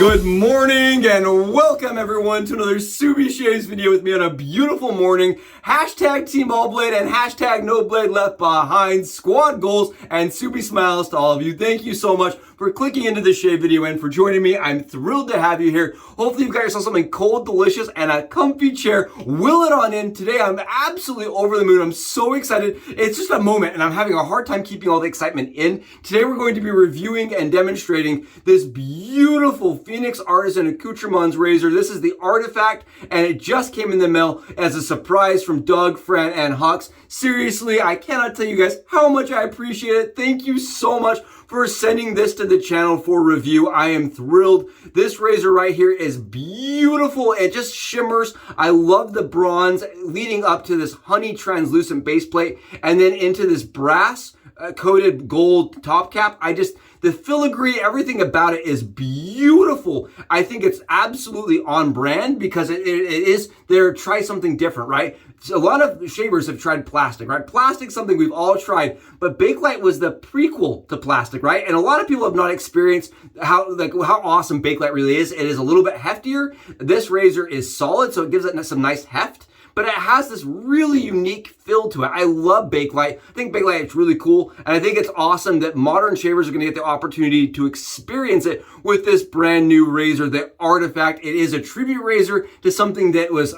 Good morning and welcome everyone to another Subi Shaves video with me on a beautiful morning. Hashtag Team All Blade and hashtag No Blade Left Behind. Squad goals and Subi smiles to all of you. Thank you so much for clicking into this shave video and for joining me. I'm thrilled to have you here. Hopefully you've got yourself something cold, delicious, and a comfy chair. Will it on in. Today I'm absolutely over the moon. I'm so excited. It's just a moment and I'm having a hard time keeping all the excitement in. Today we're going to be reviewing and demonstrating this beautiful Phoenix Artisan Accoutrements razor. This is the Artifact and it just came in the mail as a surprise from Doug, Fran, and Hux. Seriously, I cannot tell you guys how much I appreciate it. Thank you so much for sending this to the channel for review. I am thrilled. This razor right here is beautiful. It just shimmers. I love the bronze leading up to this honey translucent base plate and then into this brass coated gold top cap. The filigree, everything about it is beautiful. I think it's absolutely on brand because it is there. Try something different, right? So a lot of shavers have tried plastic, right? Plastic's something we've all tried, but Bakelite was the prequel to plastic, right? And a lot of people have not experienced how awesome Bakelite really is. It is a little bit heftier. This razor is solid, so it gives it some nice heft. But it has this really unique feel to it. I love Bakelite. I think Bakelite is really cool. And I think it's awesome that modern shavers are gonna get the opportunity to experience it with this brand new razor, the Artifact. It is a tribute razor to something that was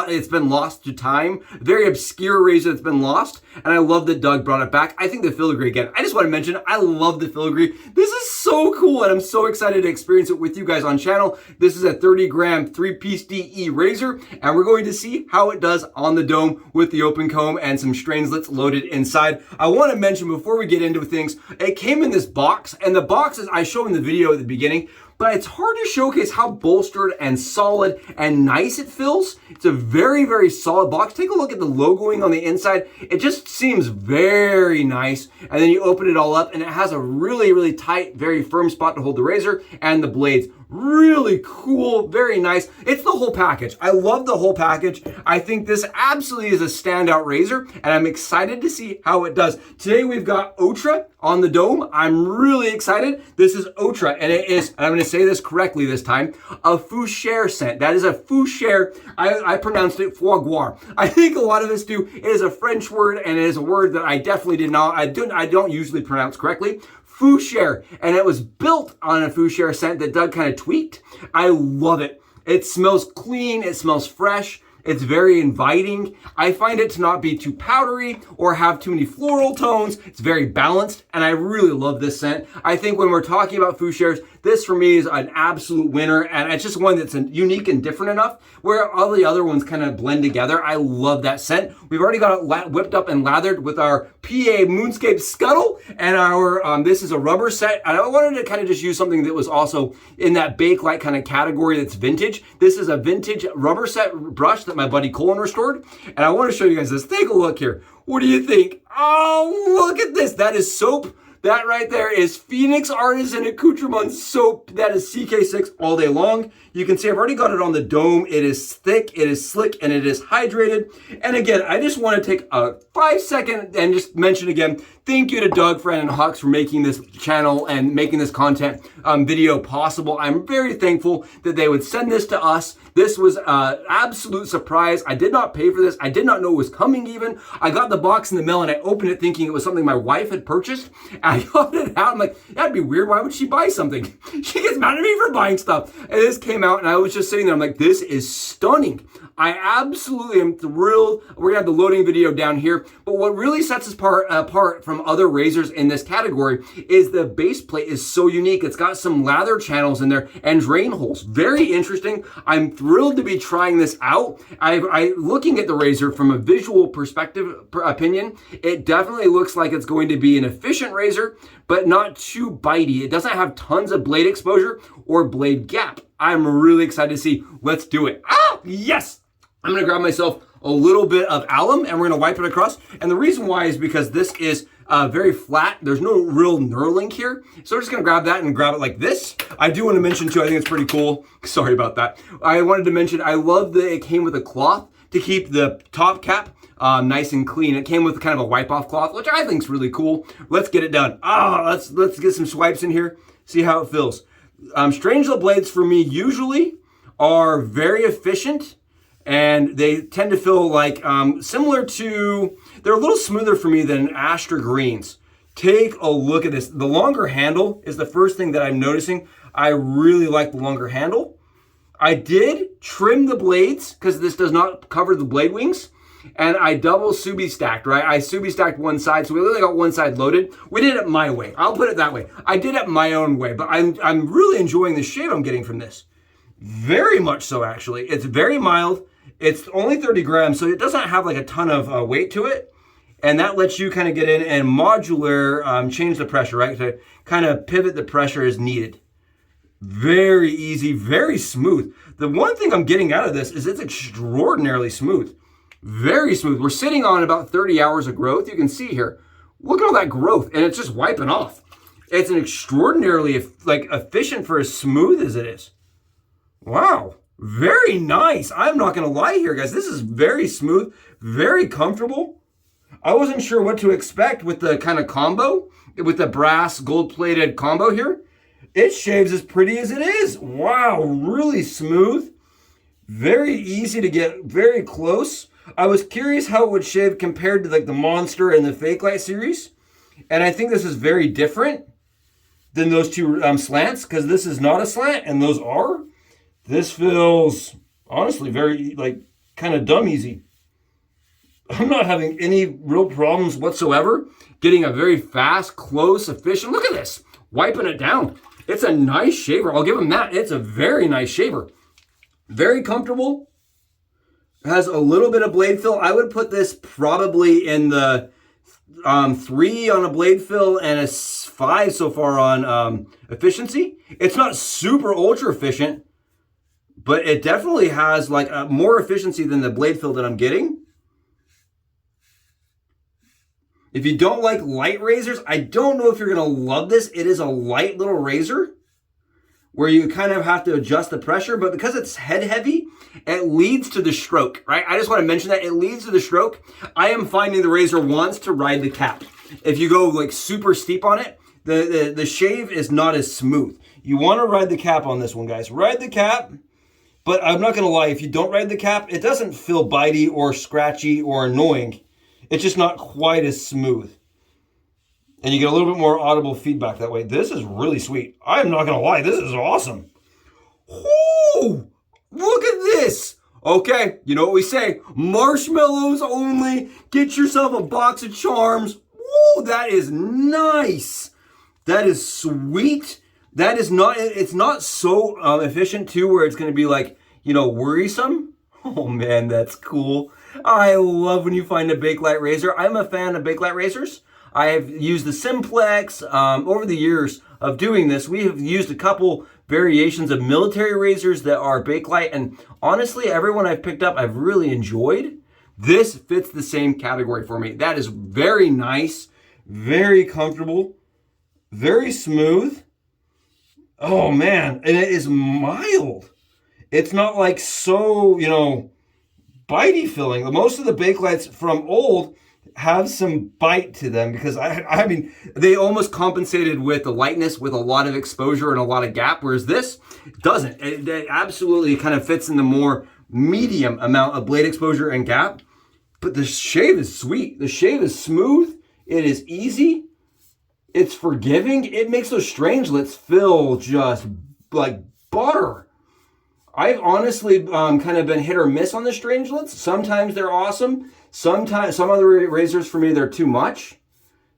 it's been lost to time. Very obscure razor that's been lost. And I love that Doug brought it back. I think the filigree, again, I just wanna mention, I love the filigree. This is so cool and I'm so excited to experience it with you guys on channel. This is a 30-gram 3-piece DE razor and we're going to see how it does on the dome with the open comb and some Stranglets loaded inside. I want to mention before we get into things, it came in this box and the box is, I show in the video at the beginning, but it's hard to showcase how bolstered and solid and nice it feels. It's a very, very solid box. Take a look at the logoing on the inside. It just seems very nice. And then you open it all up and it has a really, really tight, very firm spot to hold the razor and the blades. Really cool, very nice. It's the whole package. I love the whole package. I think this absolutely is a standout razor and I'm excited to see how it does. Today we've got OTRA on the dome. I'm really excited. This is OTRA and it is, and I'm going to say this correctly this time, a fougere scent. That is a fougere. I pronounced it foie gras. I think a lot of us do. It is a French word and it is a word that I definitely did not, I don't usually pronounce correctly. Fougere, and it was built on a fougere scent that Doug kind of tweaked. I love it. It smells clean, it smells fresh, it's very inviting. I find it to not be too powdery or have too many floral tones. It's very balanced, and I really love this scent. I think when we're talking about fougeres, this for me is an absolute winner, and it's just one that's unique and different enough where all the other ones kind of blend together. I love that scent. We've already got it whipped up and lathered with our PA Moonscape Scuttle, and our this is a rubber set. And I wanted to kind of just use something that was also in that Bakelite kind of category that's vintage. This is a vintage rubber set brush that my buddy Cullen restored, and I want to show you guys this. Take a look here. What do you think? Oh, look at this. That is soap. That right there is Phoenix Artisan Accoutrements soap. That is CK6 all day long. You can see I've already got it on the dome. It is thick, it is slick, and it is hydrated. And again, I just want to take a 5-second and just mention again, thank you to Doug, Fran, and Hux for making this channel and making this content video possible. I'm very thankful that they would send this to us. This was an absolute surprise. I did not pay for this. I did not know it was coming even. I got the box in the mail and I opened it thinking it was something my wife had purchased. And I got it out. I'm like, that'd be weird. Why would she buy something? She gets mad at me for buying stuff. And this came out and I was just sitting there. I'm like, this is stunning. I absolutely am thrilled. We're gonna have the loading video down here. But what really sets us apart from other razors in this category is the base plate is so unique. It's got some lather channels in there and drain holes. Very interesting. I'm thrilled to be trying this out. Looking at the razor from a visual perspective opinion, it definitely looks like it's going to be an efficient razor, but not too bitey. It doesn't have tons of blade exposure or blade gap. I'm really excited to see. Let's do it. Ah, yes! I'm gonna grab myself a little bit of alum and we're gonna wipe it across. And the reason why is because this is very flat. There's no real knurling here. So we're just gonna grab that and grab it like this. I do wanna mention too, I think it's pretty cool. Sorry about that. I wanted to mention, I love that it came with a cloth to keep the top cap nice and clean. It came with kind of a wipe off cloth, which I think is really cool. Let's get it done. Let's get some swipes in here, see how it feels. Strangelet blades for me usually are very efficient, and they tend to feel like similar to, they're a little smoother for me than Astra Greens. Take a look at this. The longer handle is the first thing that I'm noticing. I really like the longer handle. I did trim the blades because this does not cover the blade wings. And I double Subi stacked, right? I Subi stacked one side, so we only got one side loaded. We did it my way. I'll put it that way. I did it my own way, but I'm really enjoying the shave I'm getting from this. Very much so, actually. It's very mild. It's only 30 grams, so it doesn't have like a ton of weight to it. And that lets you kind of get in and modular change the pressure, right? To kind of pivot the pressure as needed. Very easy, very smooth. The one thing I'm getting out of this is it's extraordinarily smooth. Very smooth. We're sitting on about 30 hours of growth. You can see here. Look at all that growth, and it's just wiping off. It's an extraordinarily efficient for as smooth as it is. Wow. Very nice. I'm not going to lie here, guys. This is very smooth, very comfortable. I wasn't sure what to expect with the kind of combo, with the brass gold-plated combo here. It shaves as pretty as it is. Wow, really smooth. Very easy to get very close. I was curious how it would shave compared to like the Monster and the Bakelite series. And I think this is very different than those two slants, because this is not a slant and those are. This feels honestly very kind of dumb easy. I'm not having any real problems whatsoever getting a very fast, close, efficient. Look at this, wiping it down. It's a nice shaver. I'll give him that. It's a very nice shaver. Very comfortable. Has a little bit of blade fill. I would put this probably in the 3 on a blade fill and a 5 so far on efficiency. It's not super ultra efficient, but it definitely has like more efficiency than the blade fill that I'm getting. If you don't like light razors, I don't know if you're going to love this. It is a light little razor where you kind of have to adjust the pressure, but because it's head heavy, it leads to the stroke, right? I just want to mention that it leads to the stroke. I am finding the razor wants to ride the cap. If you go like super steep on it, the shave is not as smooth. You want to ride the cap on this one, guys. Ride the cap, but I'm not going to lie. If you don't ride the cap, it doesn't feel bitey or scratchy or annoying. It's just not quite as smooth. And you get a little bit more audible feedback that way. This is really sweet. I'm not going to lie. This is awesome. Ooh, look at this. Okay, you know what we say. Marshmallows only. Get yourself a box of charms. Woo, that is nice. That is sweet. That is not, it's not so efficient too where it's going to be like, you know, worrisome. Oh man, that's cool. I love when you find a Bakelite razor. I'm a fan of Bakelite razors. I have used the Simplex. Over the years of doing this, we have used a couple variations of military razors that are Bakelite, and honestly, everyone I've picked up, I've really enjoyed. This fits the same category for me. That is very nice, very comfortable, very smooth. Oh man, and it is mild. It's not like so, you know, bitey feeling. Most of the Bakelites from old have some bite to them because I mean, they almost compensated with the lightness with a lot of exposure and a lot of gap, whereas this doesn't. It absolutely kind of fits in the more medium amount of blade exposure and gap. But the shave is sweet. The shave is smooth. It is easy. It's forgiving. It makes those Stranglets feel just like butter. I've honestly kind of been hit or miss on the Stranglets. Sometimes they're awesome. Sometimes some other razors for me, they're too much.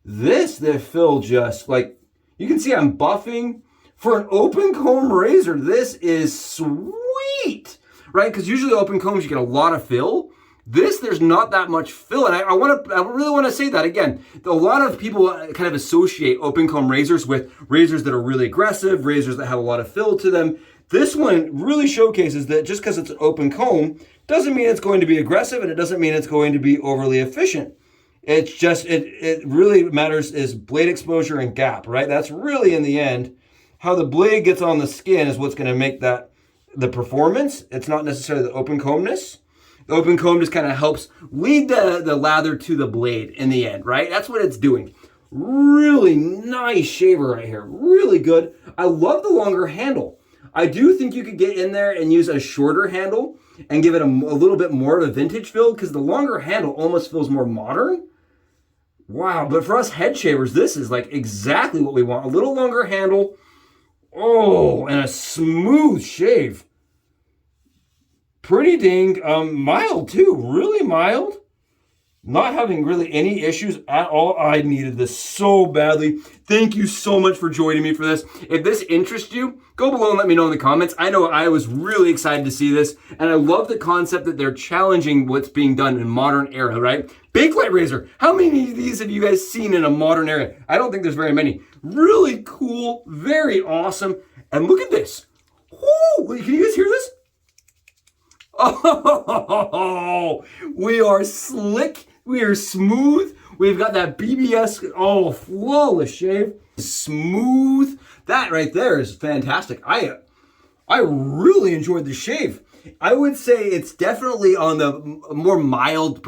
They feel just like, you can see I'm buffing. For an open comb razor, this is sweet, right? Because usually open combs, you get a lot of fill. This, there's not that much fill. And I really want to say that again. A lot of people kind of associate open comb razors with razors that are really aggressive, razors that have a lot of fill to them. This one really showcases that just because it's an open comb doesn't mean it's going to be aggressive, and it doesn't mean it's going to be overly efficient. It's just, it really matters is blade exposure and gap, right? That's really in the end, how the blade gets on the skin is what's going to make that the performance. It's not necessarily the open combness. The open comb just kind of helps lead the lather to the blade in the end, right? That's what it's doing. Really nice shaver right here. Really good. I love the longer handle. I do think you could get in there and use a shorter handle and give it a little bit more of a vintage feel, because the longer handle almost feels more modern. Wow, but for us head shavers, this is like exactly what we want. A little longer handle. Oh, and a smooth shave. Pretty dang mild too, really mild. Not having really any issues at all. I needed this so badly. Thank you so much for joining me for this. If this interests you, go below and let me know in the comments. I know I was really excited to see this, and I love the concept that they're challenging what's being done in modern era, right? Bakelite razor. How many of these have you guys seen in a modern era? I don't think there's very many. Really cool, very awesome. And look at this. Woo! Can you guys hear this? Oh, we are slick. We are smooth. We've got that BBS, oh, flawless shave. Smooth. That right there is fantastic. I really enjoyed the shave. I would say it's definitely on the more mild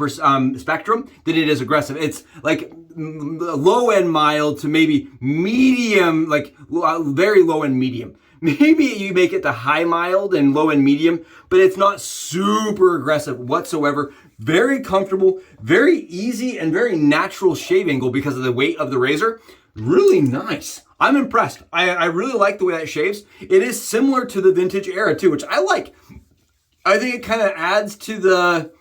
spectrum than it is aggressive. It's like low end mild to maybe medium, like very low end medium. Maybe you make it to high mild and low and medium, but it's not super aggressive whatsoever. Very comfortable, very easy, and very natural shave angle because of the weight of the razor. Really nice. I'm impressed. I really like the way that shaves. It is similar to the vintage era too, which I like. I think it kind of adds to the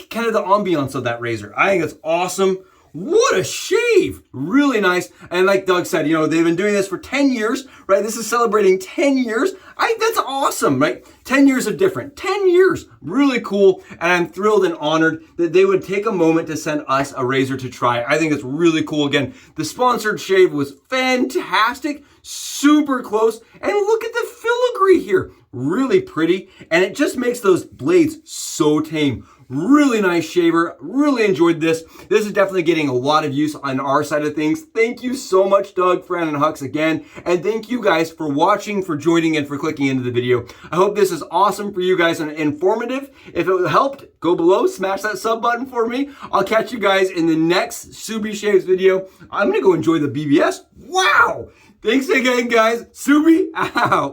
kind of the ambiance of that razor. I think it's awesome. What a shave! Really nice. And like Doug said, you know, they've been doing this for 10 years, right? This is celebrating 10 years. That's awesome, right? 10 years of different. 10 years. Really cool. And I'm thrilled and honored that they would take a moment to send us a razor to try. I think it's really cool. Again, the sponsored shave was fantastic. Super close. And look at the filigree here. Really pretty. And it just makes those blades so tame. Really nice shaver. Really enjoyed this. This is definitely getting a lot of use on our side of things. Thank you so much, Doug, Fran, and Hux again. And thank you guys for watching, for joining, and for clicking into the video. I hope this is awesome for you guys and informative. If it helped, go below, smash that sub button for me. I'll catch you guys in the next Subi Shaves video. I'm going to go enjoy the BBS. Wow! Thanks again, guys. Subi out.